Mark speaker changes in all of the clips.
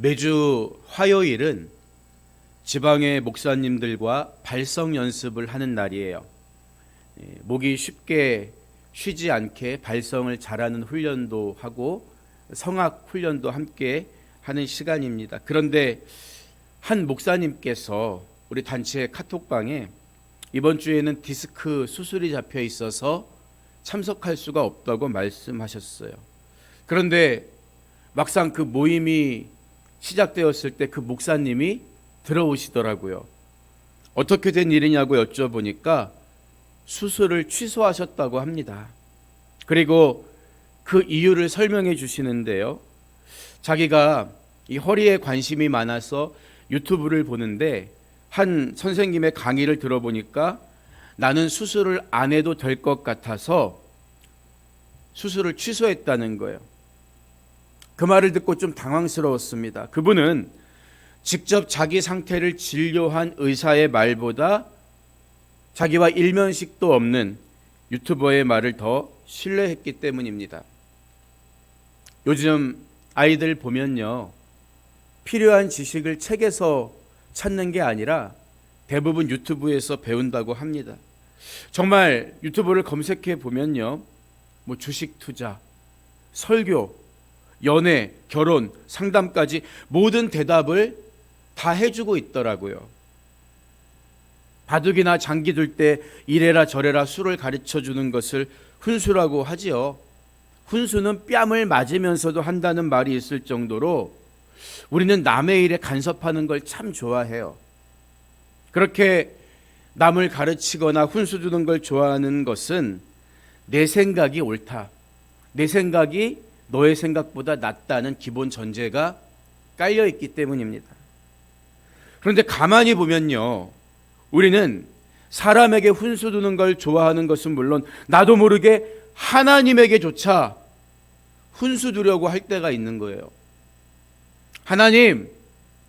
Speaker 1: 매주 화요일은 지방의 목사님들과 발성 연습을 하는 날이에요. 목이 쉽게 쉬지 않게 발성을 잘하는 훈련도 하고 성악 훈련도 함께 하는 시간입니다. 그런데 한 목사님께서 우리 단체 카톡방에 이번 주에는 디스크 수술이 잡혀 있어서 참석할 수가 없다고 말씀하셨어요. 그런데 막상 그 모임이 시작되었을 때 그 목사님이 들어오시더라고요. 어떻게 된 일이냐고 여쭤보니까 수술을 취소하셨다고 합니다. 그리고 그 이유를 설명해 주시는데요. 자기가 이 허리에 관심이 많아서 유튜브를 보는데 한 선생님의 강의를 들어보니까 나는 수술을 안 해도 될 것 같아서 수술을 취소했다는 거예요. 그 말을 듣고 좀 당황스러웠습니다. 그분은 직접 자기 상태를 진료한 의사의 말보다 자기와 일면식도 없는 유튜버의 말을 더 신뢰했기 때문입니다. 요즘 아이들 보면요, 필요한 지식을 책에서 찾는 게 아니라 대부분 유튜브에서 배운다고 합니다. 정말 유튜브를 검색해 보면요, 뭐 주식 투자, 설교, 연애, 결혼, 상담까지 모든 대답을 다 해주고 있더라고요. 바둑이나 장기 둘 때 이래라 저래라 수를 가르쳐 주는 것을 훈수라고 하지요. 훈수는 뺨을 맞으면서도 한다는 말이 있을 정도로 우리는 남의 일에 간섭하는 걸 참 좋아해요. 그렇게 남을 가르치거나 훈수 주는 걸 좋아하는 것은 내 생각이 옳다, 내 생각이 너의 생각보다 낫다는 기본 전제가 깔려 있기 때문입니다. 그런데 가만히 보면요, 우리는 사람에게 훈수 두는 걸 좋아하는 것은 물론 나도 모르게 하나님에게조차 훈수 두려고 할 때가 있는 거예요. 하나님,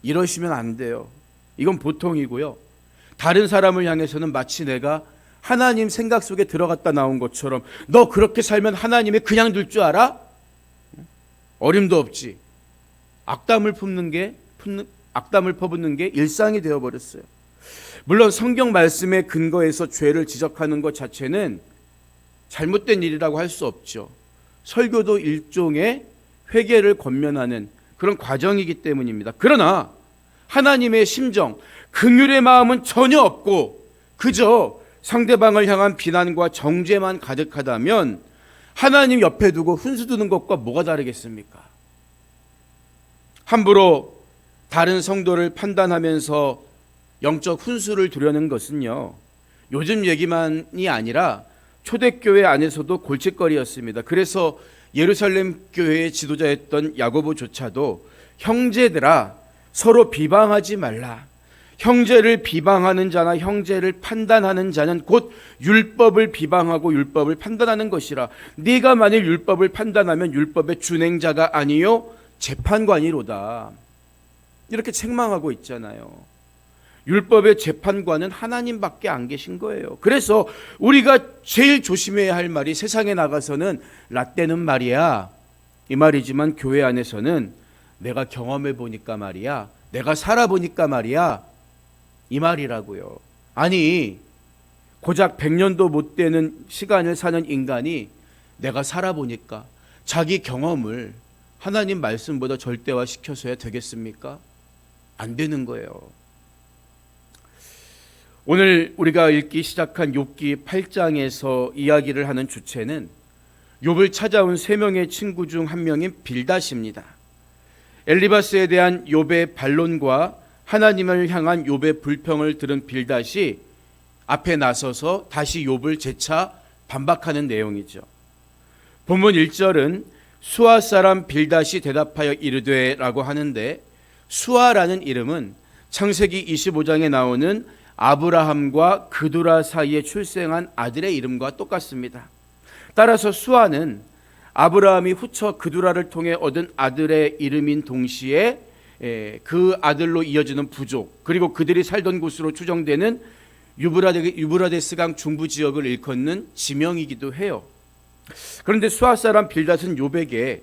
Speaker 1: 이러시면 안 돼요. 이건 보통이고요. 다른 사람을 향해서는 마치 내가 하나님 생각 속에 들어갔다 나온 것처럼 너 그렇게 살면 하나님이 그냥 둘 줄 알아? 어림도 없지. 악담을 퍼붓는 게 일상이 되어버렸어요. 물론 성경 말씀에 근거해서 죄를 지적하는 것 자체는 잘못된 일이라고 할 수 없죠. 설교도 일종의 회개를 권면하는 그런 과정이기 때문입니다. 그러나 하나님의 심정, 긍휼의 마음은 전혀 없고 그저 상대방을 향한 비난과 정죄만 가득하다면 하나님 옆에 두고 훈수 두는 것과 뭐가 다르겠습니까? 함부로 다른 성도를 판단하면서 영적 훈수를 두려는 것은요, 요즘 얘기만이 아니라 초대교회 안에서도 골칫거리였습니다. 그래서 예루살렘 교회의 지도자였던 야고보조차도 형제들아 서로 비방하지 말라. 형제를 비방하는 자나 형제를 판단하는 자는 곧 율법을 비방하고 율법을 판단하는 것이라. 네가 만일 율법을 판단하면 율법의 준행자가 아니요 재판관이로다. 이렇게 책망하고 있잖아요. 율법의 재판관은 하나님밖에 안 계신 거예요. 그래서 우리가 제일 조심해야 할 말이 세상에 나가서는 라떼는 말이야, 이 말이지만 교회 안에서는 내가 경험해 보니까 말이야, 내가 살아보니까 말이야, 이 말이라고요. 아니, 고작 100년도 못 되는 시간을 사는 인간이 내가 살아보니까 자기 경험을 하나님 말씀보다 절대화시켜서야 되겠습니까? 안 되는 거예요. 오늘 우리가 읽기 시작한 욥기 8장에서 이야기를 하는 주체는 욥을 찾아온 3명의 친구 중 한 명인 빌닷입니다. 엘리바스에 대한 욥의 반론과 하나님을 향한 욥의 불평을 들은 빌닷이 앞에 나서서 다시 욥을 재차 반박하는 내용이죠. 본문 1절은 수아 사람 빌닷이 대답하여 이르되 라고 하는데, 수아라는 이름은 창세기 25장에 나오는 아브라함과 그두라 사이에 출생한 아들의 이름과 똑같습니다. 따라서 수아는 아브라함이 후처 그두라를 통해 얻은 아들의 이름인 동시에 그 아들로 이어지는 부족, 그리고 그들이 살던 곳으로 추정되는 유브라데스강 중부 지역을 일컫는 지명이기도 해요. 그런데 수아 사람 빌닷은 욥에게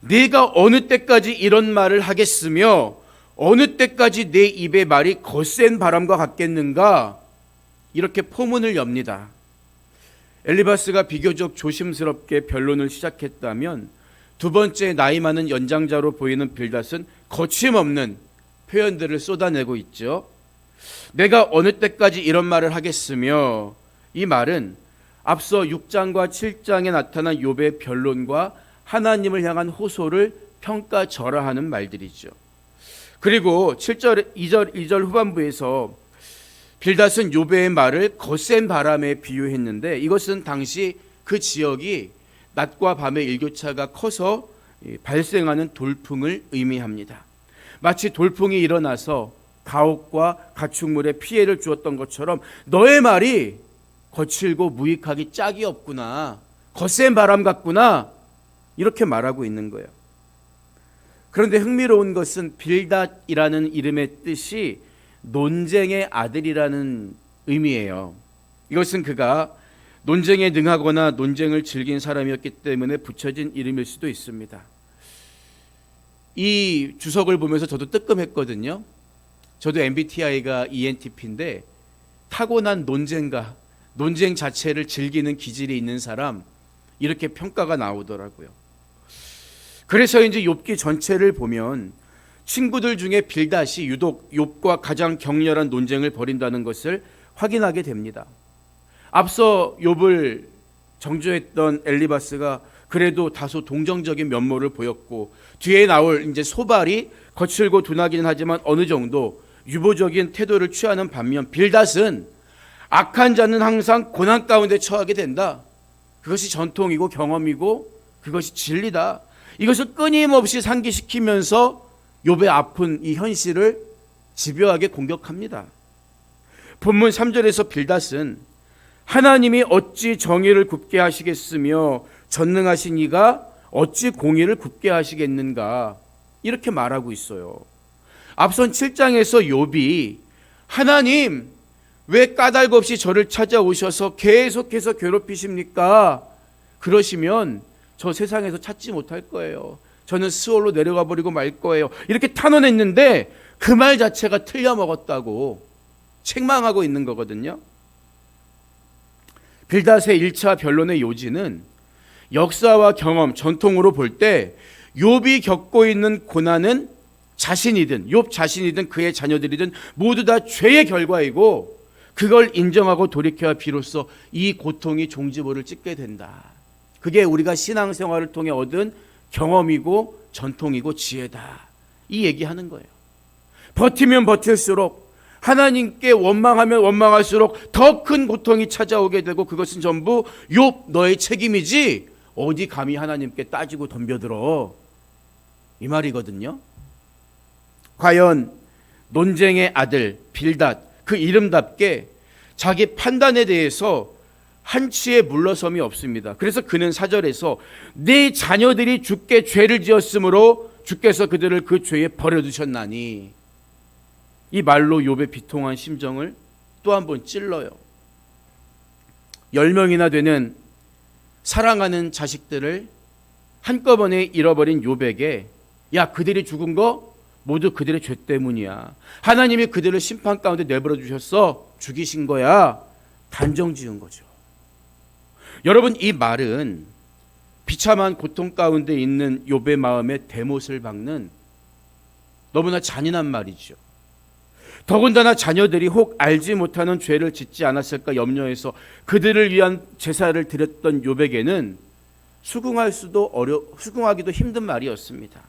Speaker 1: 네가 어느 때까지 이런 말을 하겠으며 어느 때까지 내 입의 말이 거센 바람과 같겠는가? 이렇게 포문을 엽니다. 엘리바스가 비교적 조심스럽게 변론을 시작했다면 두 번째 나이 많은 연장자로 보이는 빌닷은 거침없는 표현들을 쏟아내고 있죠. 내가 어느 때까지 이런 말을 하겠으며, 이 말은 앞서 6장과 7장에 나타난 욥의 변론과 하나님을 향한 호소를 평가절하하는 말들이죠. 그리고 7절, 2절 후반부에서 빌닷은 욥의 말을 거센 바람에 비유했는데, 이것은 당시 그 지역이 낮과 밤의 일교차가 커서 발생하는 돌풍을 의미합니다. 마치 돌풍이 일어나서 가옥과 가축물에 피해를 주었던 것처럼 너의 말이 거칠고 무익하기 짝이 없구나, 거센 바람 같구나, 이렇게 말하고 있는 거예요. 그런데 흥미로운 것은 빌닷이라는 이름의 뜻이 논쟁의 아들이라는 의미예요. 이것은 그가 논쟁에 능하거나 논쟁을 즐긴 사람이었기 때문에 붙여진 이름일 수도 있습니다. 이 주석을 보면서 저도 뜨끔했거든요. 저도 MBTI가 ENTP인데 타고난 논쟁가, 논쟁 자체를 즐기는 기질이 있는 사람, 이렇게 평가가 나오더라고요. 그래서 이제 욥기 전체를 보면 친구들 중에 빌닷이 유독 욥과 가장 격렬한 논쟁을 벌인다는 것을 확인하게 됩니다. 앞서 욥을 정죄했던 엘리바스가 그래도 다소 동정적인 면모를 보였고, 뒤에 나올 이제 소발이 거칠고 둔하기는 하지만 어느 정도 유보적인 태도를 취하는 반면, 빌닷은 악한 자는 항상 고난 가운데 처하게 된다, 그것이 전통이고 경험이고 그것이 진리다, 이것을 끊임없이 상기시키면서 욥의 아픈 이 현실을 집요하게 공격합니다. 본문 3절에서 빌닷은 하나님이 어찌 정의를 굽게 하시겠으며 전능하신 이가 어찌 공의를 굽게 하시겠는가, 이렇게 말하고 있어요. 앞선 7장에서 욥이 하나님 왜 까닭 없이 저를 찾아오셔서 계속해서 괴롭히십니까? 그러시면 저 세상에서 찾지 못할 거예요. 저는 스올로 내려가 버리고 말 거예요. 이렇게 탄원했는데 그 말 자체가 틀려먹었다고 책망하고 있는 거거든요. 빌닷의 1차 변론의 요지는 역사와 경험, 전통으로 볼 때 욥이 겪고 있는 고난은 자신이든 욥 자신이든 그의 자녀들이든 모두 다 죄의 결과이고, 그걸 인정하고 돌이켜야 비로소 이 고통이 종지부를 찍게 된다. 그게 우리가 신앙생활을 통해 얻은 경험이고 전통이고 지혜다, 이 얘기하는 거예요. 버티면 버틸수록, 하나님께 원망하면 원망할수록 더 큰 고통이 찾아오게 되고, 그것은 전부 욥 너의 책임이지 어디 감히 하나님께 따지고 덤벼들어, 이 말이거든요. 과연 논쟁의 아들 빌닷, 그 이름답게 자기 판단에 대해서 한치의 물러섬이 없습니다. 그래서 그는 4절에서 네 자녀들이 주께 죄를 지었으므로 주께서 그들을 그 죄에 버려두셨나니, 이 말로 욥의 비통한 심정을 또 한 번 찔러요. 10명이나 되는 사랑하는 자식들을 한꺼번에 잃어버린 욥에게, 야, 그들이 죽은 거 모두 그들의 죄 때문이야, 하나님이 그들을 심판 가운데 내버려 주셨어, 죽이신 거야, 단정 지은 거죠. 여러분, 이 말은 비참한 고통 가운데 있는 욥의 마음에 대못을 박는 너무나 잔인한 말이죠. 더군다나 자녀들이 혹 알지 못하는 죄를 짓지 않았을까 염려해서 그들을 위한 제사를 드렸던 욥에게는 수긍하기도 힘든 말이었습니다.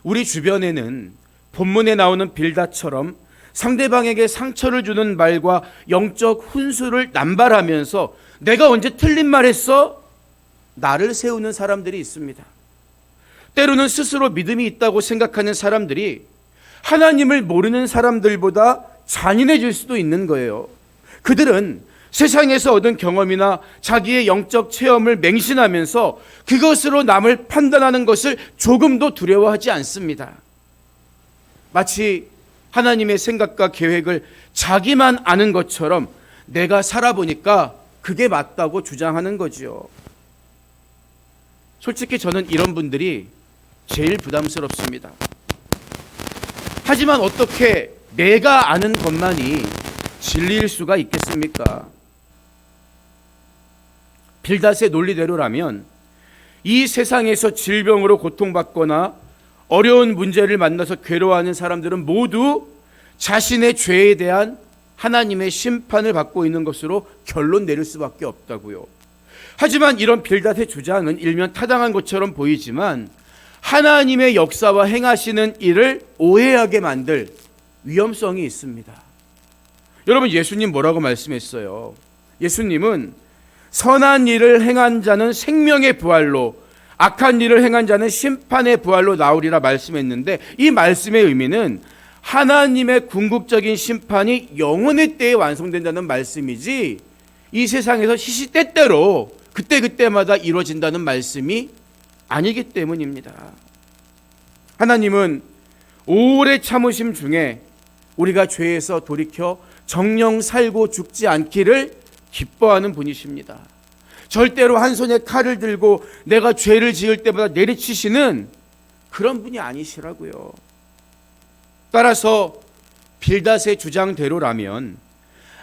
Speaker 1: 우리 주변에는 본문에 나오는 빌닷처럼 상대방에게 상처를 주는 말과 영적 훈수를 남발하면서 내가 언제 틀린 말 했어? 나를 세우는 사람들이 있습니다. 때로는 스스로 믿음이 있다고 생각하는 사람들이 하나님을 모르는 사람들보다 잔인해질 수도 있는 거예요. 그들은 세상에서 얻은 경험이나 자기의 영적 체험을 맹신하면서 그것으로 남을 판단하는 것을 조금도 두려워하지 않습니다. 마치 하나님의 생각과 계획을 자기만 아는 것처럼 내가 살아보니까 그게 맞다고 주장하는 거지요. 솔직히 저는 이런 분들이 제일 부담스럽습니다. 하지만 어떻게 내가 아는 것만이 진리일 수가 있겠습니까? 빌닷의 논리대로라면 이 세상에서 질병으로 고통받거나 어려운 문제를 만나서 괴로워하는 사람들은 모두 자신의 죄에 대한 하나님의 심판을 받고 있는 것으로 결론 내릴 수밖에 없다고요. 하지만 이런 빌닷의 주장은 일면 타당한 것처럼 보이지만 하나님의 역사와 행하시는 일을 오해하게 만들 위험성이 있습니다. 여러분, 예수님 뭐라고 말씀했어요? 예수님은 선한 일을 행한 자는 생명의 부활로, 악한 일을 행한 자는 심판의 부활로 나오리라 말씀했는데, 이 말씀의 의미는 하나님의 궁극적인 심판이 영원의 때에 완성된다는 말씀이지, 이 세상에서 시시때때로 그때그때마다 이루어진다는 말씀이 아니기 때문입니다. 하나님은 오래 참으심 중에 우리가 죄에서 돌이켜 정령 살고 죽지 않기를 기뻐하는 분이십니다. 절대로 한 손에 칼을 들고 내가 죄를 지을 때마다 내리치시는 그런 분이 아니시라고요. 따라서 빌닷의 주장대로라면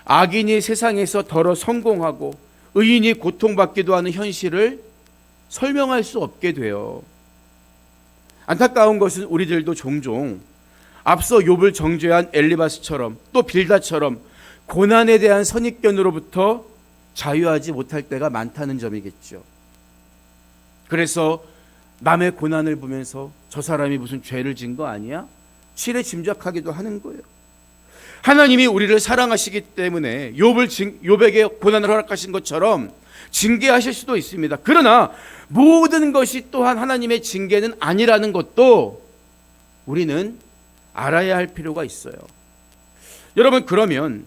Speaker 1: 악인이 세상에서 덜어 성공하고 의인이 고통받기도 하는 현실을 설명할 수 없게 돼요. 안타까운 것은 우리들도 종종 앞서 욥을 정죄한 엘리바스처럼 또 빌닷처럼 고난에 대한 선입견으로부터 자유하지 못할 때가 많다는 점이겠죠. 그래서 남의 고난을 보면서 저 사람이 무슨 죄를 진 거 아니야? 치레 짐작하기도 하는 거예요. 하나님이 우리를 사랑하시기 때문에 욥에게 고난을 허락하신 것처럼 징계하실 수도 있습니다. 그러나 모든 것이 또한 하나님의 징계는 아니라는 것도 우리는 알아야 할 필요가 있어요. 여러분, 그러면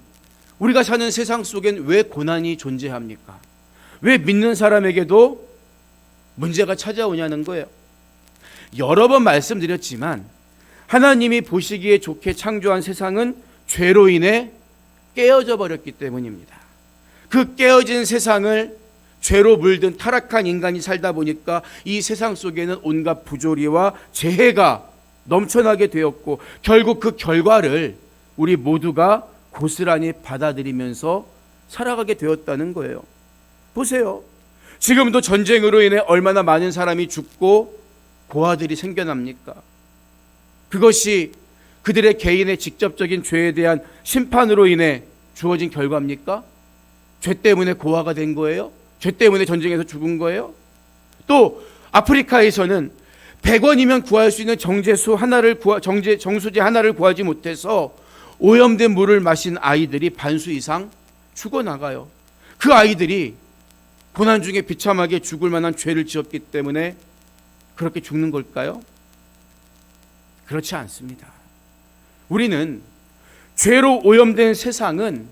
Speaker 1: 우리가 사는 세상 속엔 왜 고난이 존재합니까? 왜 믿는 사람에게도 문제가 찾아오냐는 거예요. 여러 번 말씀드렸지만 하나님이 보시기에 좋게 창조한 세상은 죄로 인해 깨어져 버렸기 때문입니다. 그 깨어진 세상을 죄로 물든 타락한 인간이 살다 보니까 이 세상 속에는 온갖 부조리와 재해가 넘쳐나게 되었고 결국 그 결과를 우리 모두가 고스란히 받아들이면서 살아가게 되었다는 거예요. 보세요. 지금도 전쟁으로 인해 얼마나 많은 사람이 죽고 고아들이 생겨납니까? 그것이 그들의 개인의 직접적인 죄에 대한 심판으로 인해 주어진 결과입니까? 죄 때문에 고아가 된 거예요? 죄 때문에 전쟁에서 죽은 거예요? 또 아프리카에서는 100원이면 구할 수 있는 정수지 하나를 구하지 못해서 오염된 물을 마신 아이들이 반수 이상 죽어나가요. 그 아이들이 고난 중에 비참하게 죽을 만한 죄를 지었기 때문에 그렇게 죽는 걸까요? 그렇지 않습니다. 우리는 죄로 오염된 세상은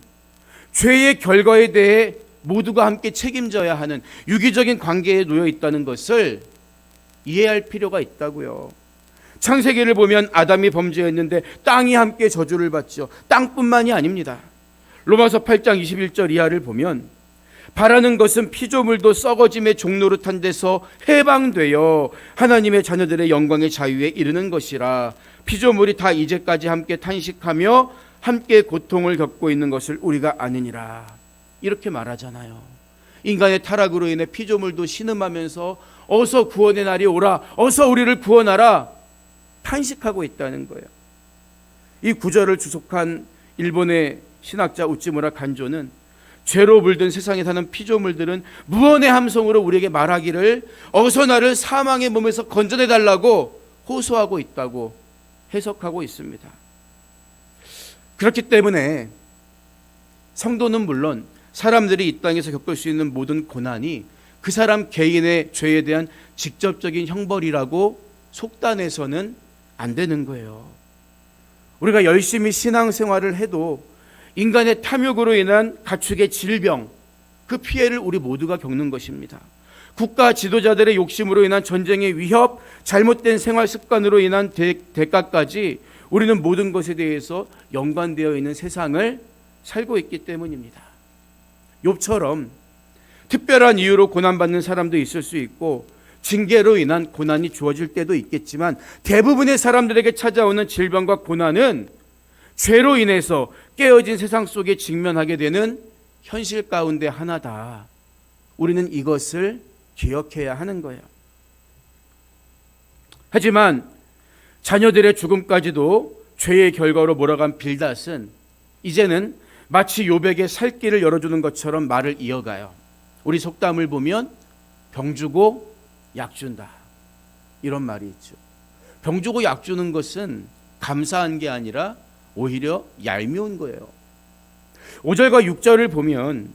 Speaker 1: 죄의 결과에 대해 모두가 함께 책임져야 하는 유기적인 관계에 놓여 있다는 것을 이해할 필요가 있다고요. 창세기를 보면 아담이 범죄했는데 땅이 함께 저주를 받죠. 땅뿐만이 아닙니다. 로마서 8장 21절 이하를 보면 바라는 것은 피조물도 썩어짐의 종노릇한 데서 해방되어 하나님의 자녀들의 영광의 자유에 이르는 것이라. 피조물이 다 이제까지 함께 탄식하며 함께 고통을 겪고 있는 것을 우리가 아느니라. 이렇게 말하잖아요. 인간의 타락으로 인해 피조물도 신음하면서 어서 구원의 날이 오라, 어서 우리를 구원하라 탄식하고 있다는 거예요. 이 구절을 주석한 일본의 신학자 우찌무라 간조는 죄로 물든 세상에 사는 피조물들은 무언의 함성으로 우리에게 말하기를 어서 나를 사망의 몸에서 건져내달라고 호소하고 있다고 해석하고 있습니다. 그렇기 때문에 성도는 물론 사람들이 이 땅에서 겪을 수 있는 모든 고난이 그 사람 개인의 죄에 대한 직접적인 형벌이라고 속단해서는 안 되는 거예요. 우리가 열심히 신앙생활을 해도 인간의 탐욕으로 인한 가축의 질병, 그 피해를 우리 모두가 겪는 것입니다. 국가 지도자들의 욕심으로 인한 전쟁의 위협, 잘못된 생활 습관으로 인한 대가까지 우리는 모든 것에 대해서 연관되어 있는 세상을 살고 있기 때문입니다. 욥처럼 특별한 이유로 고난받는 사람도 있을 수 있고 징계로 인한 고난이 주어질 때도 있겠지만 대부분의 사람들에게 찾아오는 질병과 고난은 죄로 인해서 깨어진 세상 속에 직면하게 되는 현실 가운데 하나다. 우리는 이것을 기억해야 하는 거예요. 하지만 자녀들의 죽음까지도 죄의 결과로 몰아간 빌닷은 이제는 마치 요백의 살 길을 열어주는 것처럼 말을 이어가요. 우리 속담을 보면 병 주고 약 준다, 이런 말이 있죠. 병 주고 약 주는 것은 감사한 게 아니라 오히려 얄미운 거예요. 5절과 6절을 보면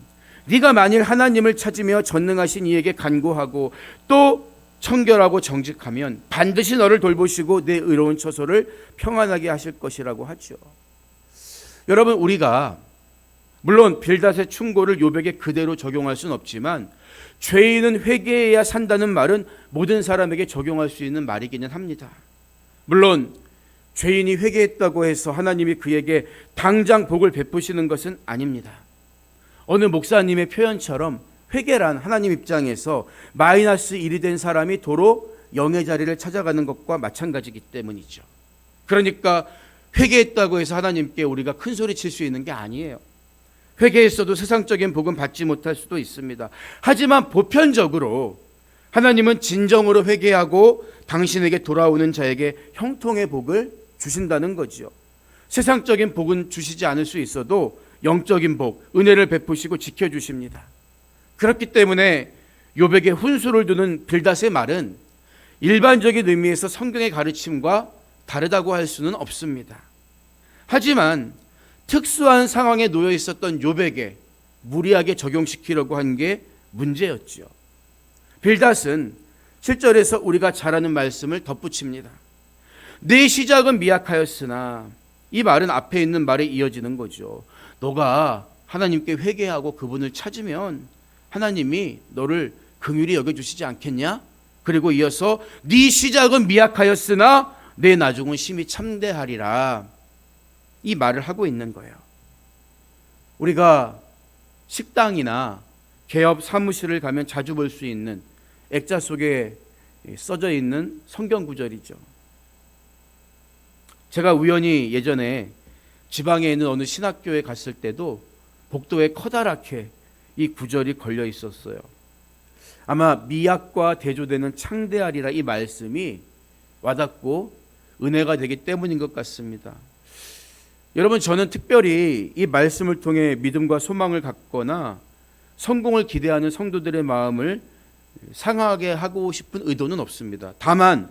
Speaker 1: 네가 만일 하나님을 찾으며 전능하신 이에게 간구하고 또 청결하고 정직하면 반드시 너를 돌보시고 내 의로운 처소를 평안하게 하실 것이라고 하죠. 여러분, 우리가 물론 빌닷의 충고를 요백에 그대로 적용할 수는 없지만 죄인은 회개해야 산다는 말은 모든 사람에게 적용할 수 있는 말이기는 합니다. 물론 죄인이 회개했다고 해서 하나님이 그에게 당장 복을 베푸시는 것은 아닙니다. 어느 목사님의 표현처럼 회개란 하나님 입장에서 마이너스 1이 된 사람이 도로 영의 자리를 찾아가는 것과 마찬가지이기 때문이죠. 그러니까 회개했다고 해서 하나님께 우리가 큰 소리 칠 수 있는 게 아니에요. 회개했어도 세상적인 복은 받지 못할 수도 있습니다. 하지만 보편적으로 하나님은 진정으로 회개하고 당신에게 돌아오는 자에게 형통의 복을 주신다는 거죠. 세상적인 복은 주시지 않을 수 있어도 영적인 복, 은혜를 베푸시고 지켜주십니다. 그렇기 때문에 요백에 훈수를 두는 빌닷의 말은 일반적인 의미에서 성경의 가르침과 다르다고 할 수는 없습니다. 하지만 특수한 상황에 놓여 있었던 요백에 무리하게 적용시키려고 한 게 문제였죠. 빌닷은 7절에서 우리가 잘 아는 말씀을 덧붙입니다. 내 시작은 미약하였으나, 이 말은 앞에 있는 말에 이어지는 거죠. 너가 하나님께 회개하고 그분을 찾으면 하나님이 너를 긍휼히 여겨주시지 않겠냐? 그리고 이어서 네 시작은 미약하였으나 내 나중은 심히 참대하리라, 이 말을 하고 있는 거예요. 우리가 식당이나 개업 사무실을 가면 자주 볼 수 있는 액자 속에 써져 있는 성경 구절이죠. 제가 우연히 예전에 지방에 있는 어느 신학교에 갔을 때도 복도에 커다랗게 이 구절이 걸려 있었어요. 아마 미약과 대조되는 창대하리라, 이 말씀이 와닿고 은혜가 되기 때문인 것 같습니다. 여러분, 저는 특별히 이 말씀을 통해 믿음과 소망을 갖거나 성공을 기대하는 성도들의 마음을 상하게 하고 싶은 의도는 없습니다. 다만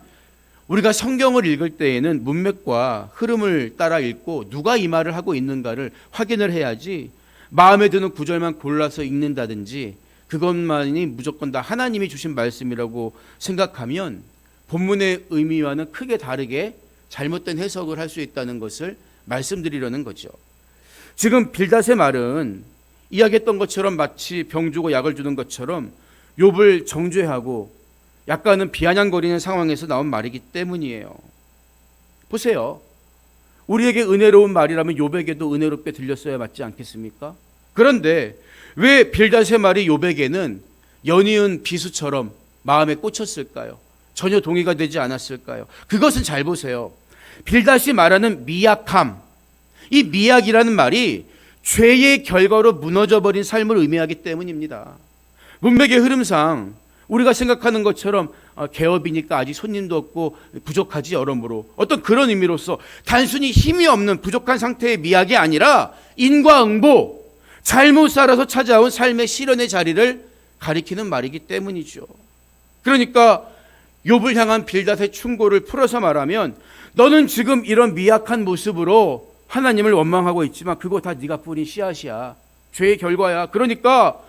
Speaker 1: 우리가 성경을 읽을 때에는 문맥과 흐름을 따라 읽고 누가 이 말을 하고 있는가를 확인을 해야지 마음에 드는 구절만 골라서 읽는다든지 그것만이 무조건 다 하나님이 주신 말씀이라고 생각하면 본문의 의미와는 크게 다르게 잘못된 해석을 할 수 있다는 것을 말씀드리려는 거죠. 지금 빌닷의 말은 이야기했던 것처럼 마치 병 주고 약을 주는 것처럼 욥을 정죄하고 약간은 비아냥거리는 상황에서 나온 말이기 때문이에요. 보세요. 우리에게 은혜로운 말이라면 욥에게도 은혜롭게 들렸어야 맞지 않겠습니까? 그런데 왜 빌닷의 말이 욥에게는 연이은 비수처럼 마음에 꽂혔을까요? 전혀 동의가 되지 않았을까요? 그것은 잘 보세요. 빌닷이 말하는 미약함, 이 미약이라는 말이 죄의 결과로 무너져버린 삶을 의미하기 때문입니다. 문맥의 흐름상 우리가 생각하는 것처럼 개업이니까 아직 손님도 없고 부족하지 여러모로 어떤 그런 의미로서 단순히 힘이 없는 부족한 상태의 미약이 아니라 인과응보, 잘못 살아서 찾아온 삶의 시련의 자리를 가리키는 말이기 때문이죠. 그러니까 욥을 향한 빌닷의 충고를 풀어서 말하면 너는 지금 이런 미약한 모습으로 하나님을 원망하고 있지만 그거 다 네가 뿌린 씨앗이야. 죄의 결과야. 그러니까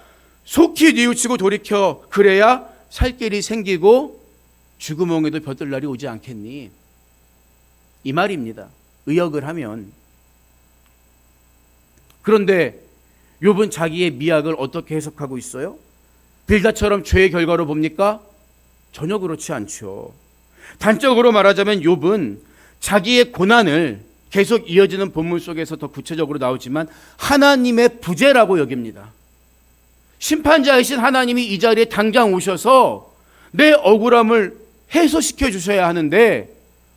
Speaker 1: 속히 뉘우치고 돌이켜. 그래야 살 길이 생기고 죽음홍에도 벼들 날이 오지 않겠니? 이 말입니다. 의역을 하면. 그런데 욥은 자기의 미약을 어떻게 해석하고 있어요? 빌닷처럼 죄의 결과로 봅니까? 전혀 그렇지 않죠. 단적으로 말하자면 욥은 자기의 고난을 계속 이어지는 본문 속에서 더 구체적으로 나오지만 하나님의 부재라고 여깁니다. 심판자이신 하나님이 이 자리에 당장 오셔서 내 억울함을 해소시켜 주셔야 하는데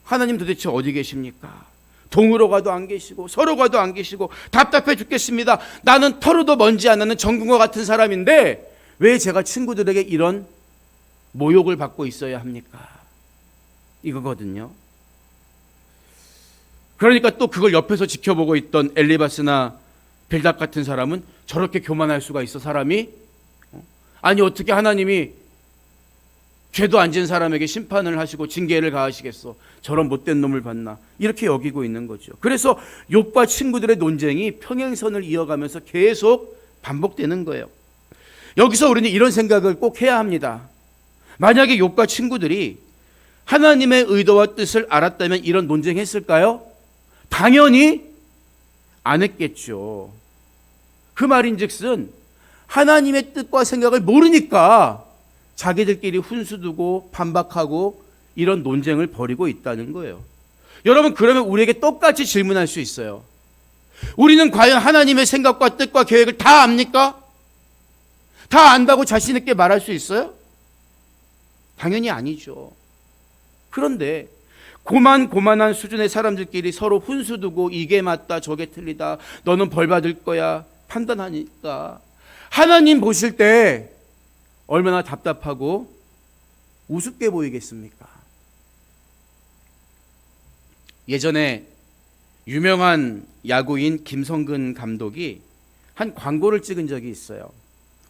Speaker 1: 하나님 도대체 어디 계십니까? 동으로 가도 안 계시고 서로 가도 안 계시고 답답해 죽겠습니다. 나는 털어도 먼지 안 나는 정금과 같은 사람인데 왜 제가 친구들에게 이런 모욕을 받고 있어야 합니까? 이거거든요. 그러니까 또 그걸 옆에서 지켜보고 있던 엘리바스나 빌닷 같은 사람은 저렇게 교만할 수가 있어 사람이? 아니 어떻게 하나님이 죄도 안 지은 사람에게 심판을 하시고 징계를 가하시겠어? 저런 못된 놈을 봤나? 이렇게 여기고 있는 거죠. 그래서 욥과 친구들의 논쟁이 평행선을 이어가면서 계속 반복되는 거예요. 여기서 우리는 이런 생각을 꼭 해야 합니다. 만약에 욥과 친구들이 하나님의 의도와 뜻을 알았다면 이런 논쟁했을까요? 당연히 안 했겠죠. 그 말인즉슨 하나님의 뜻과 생각을 모르니까 자기들끼리 훈수두고 반박하고 이런 논쟁을 벌이고 있다는 거예요. 여러분, 그러면 우리에게 똑같이 질문할 수 있어요. 우리는 과연 하나님의 생각과 뜻과 계획을 다 압니까? 다 안다고 자신 있게 말할 수 있어요? 당연히 아니죠. 그런데 고만고만한 수준의 사람들끼리 서로 훈수두고 이게 맞다 저게 틀리다 너는 벌 받을 거야 판단하니까 하나님 보실 때 얼마나 답답하고 우습게 보이겠습니까? 예전에 유명한 야구인 김성근 감독이 한 광고를 찍은 적이 있어요.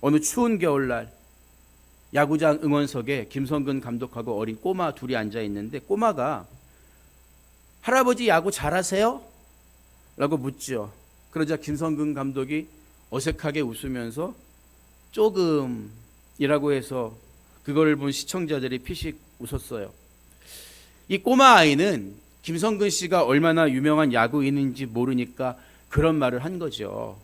Speaker 1: 어느 추운 겨울날 야구장 응원석에 김성근 감독하고 어린 꼬마 둘이 앉아 있는데 꼬마가 할아버지 야구 잘하세요? 라고 묻죠. 그러자 김성근 감독이 어색하게 웃으면서 조금이라고 해서 그걸 본 시청자들이 피식 웃었어요. 이 꼬마 아이는 김성근 씨가 얼마나 유명한 야구인인지 모르니까 그런 말을 한 거죠.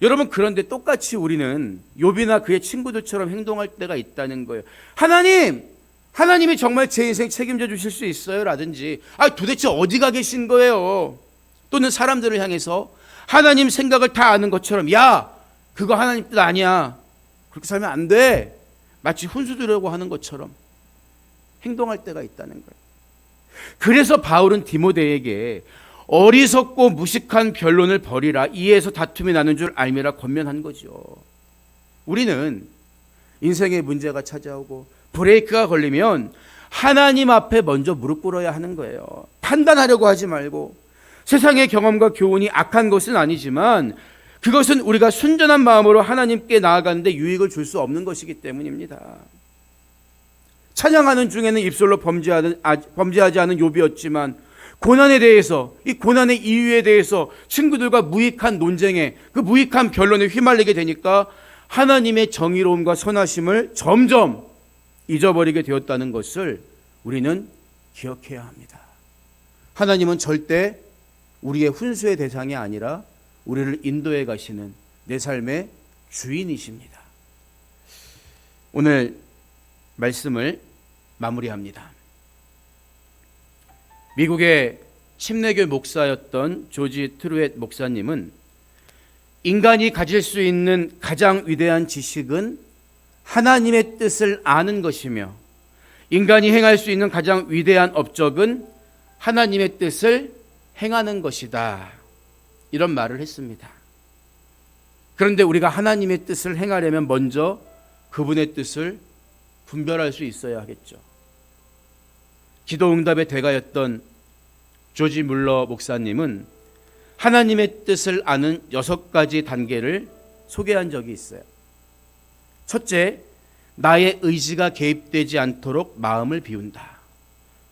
Speaker 1: 여러분, 그런데 똑같이 우리는 욥이나 그의 친구들처럼 행동할 때가 있다는 거예요. 하나님이 정말 제 인생 책임져 주실 수 있어요? 라든지 도대체 어디가 계신 거예요? 또는 사람들을 향해서 하나님 생각을 다 아는 것처럼 야 그거 하나님 뜻 아니야 그렇게 살면 안 돼 마치 훈수두려고 하는 것처럼 행동할 때가 있다는 거예요. 그래서 바울은 디모데에게 어리석고 무식한 변론을 버리라 이에서 다툼이 나는 줄 알미라 권면한 거죠. 우리는 인생에 문제가 찾아오고 브레이크가 걸리면 하나님 앞에 먼저 무릎 꿇어야 하는 거예요. 판단하려고 하지 말고. 세상의 경험과 교훈이 악한 것은 아니지만 그것은 우리가 순전한 마음으로 하나님께 나아가는데 유익을 줄 수 없는 것이기 때문입니다. 찬양하는 중에는 입술로 범죄하지 않은 욥이었지만 고난에 대해서 이 고난의 이유에 대해서 친구들과 무익한 논쟁에 그 무익한 변론에 휘말리게 되니까 하나님의 정의로움과 선하심을 점점 잊어버리게 되었다는 것을 우리는 기억해야 합니다. 하나님은 절대 우리의 훈수의 대상이 아니라 우리를 인도해 가시는 내 삶의 주인이십니다. 오늘 말씀을 마무리합니다. 미국의 침례교 목사였던 조지 트루엣 목사님은 인간이 가질 수 있는 가장 위대한 지식은 하나님의 뜻을 아는 것이며 인간이 행할 수 있는 가장 위대한 업적은 하나님의 뜻을 행하는 것이다. 이런 말을 했습니다. 그런데 우리가 하나님의 뜻을 행하려면 먼저 그분의 뜻을 분별할 수 있어야 하겠죠. 기도응답의 대가였던 조지 물러 목사님은 하나님의 뜻을 아는 6가지 단계를 소개한 적이 있어요. 첫째, 나의 의지가 개입되지 않도록 마음을 비운다.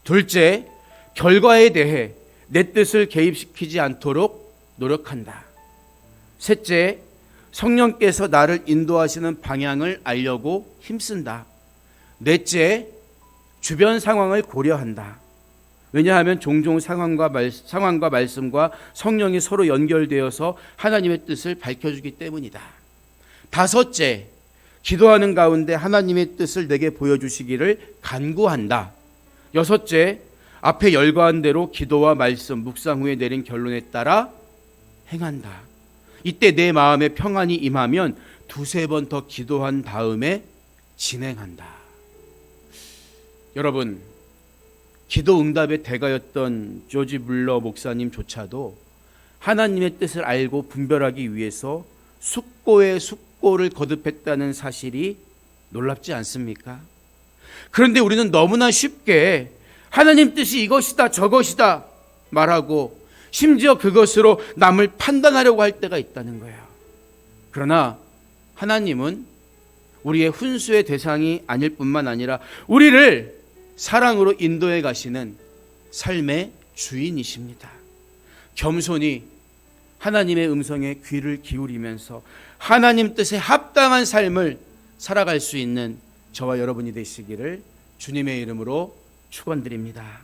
Speaker 1: 둘째, 결과에 대해 내 뜻을 개입시키지 않도록 노력한다. 셋째, 성령께서 나를 인도하시는 방향을 알려고 힘쓴다. 넷째, 주변 상황을 고려한다. 왜냐하면 종종 상황과 말씀과 성령이 서로 연결되어서 하나님의 뜻을 밝혀주기 때문이다. 다섯째, 기도하는 가운데 하나님의 뜻을 내게 보여주시기를 간구한다. 여섯째, 앞에 열거한 대로 기도와 말씀, 묵상 후에 내린 결론에 따라 행한다. 이때 내 마음에 평안이 임하면 두세 번 더 기도한 다음에 진행한다. 여러분, 기도 응답의 대가였던 조지 물러 목사님조차도 하나님의 뜻을 알고 분별하기 위해서 숙고에 숙고를 거듭했다는 사실이 놀랍지 않습니까? 그런데 우리는 너무나 쉽게 하나님 뜻이 이것이다 저것이다 말하고 심지어 그것으로 남을 판단하려고 할 때가 있다는 거예요. 그러나 하나님은 우리의 훈수의 대상이 아닐 뿐만 아니라 우리를 사랑으로 인도해 가시는 삶의 주인이십니다. 겸손히 하나님의 음성에 귀를 기울이면서 하나님 뜻에 합당한 삶을 살아갈 수 있는 저와 여러분이 되시기를 주님의 이름으로 축원드립니다.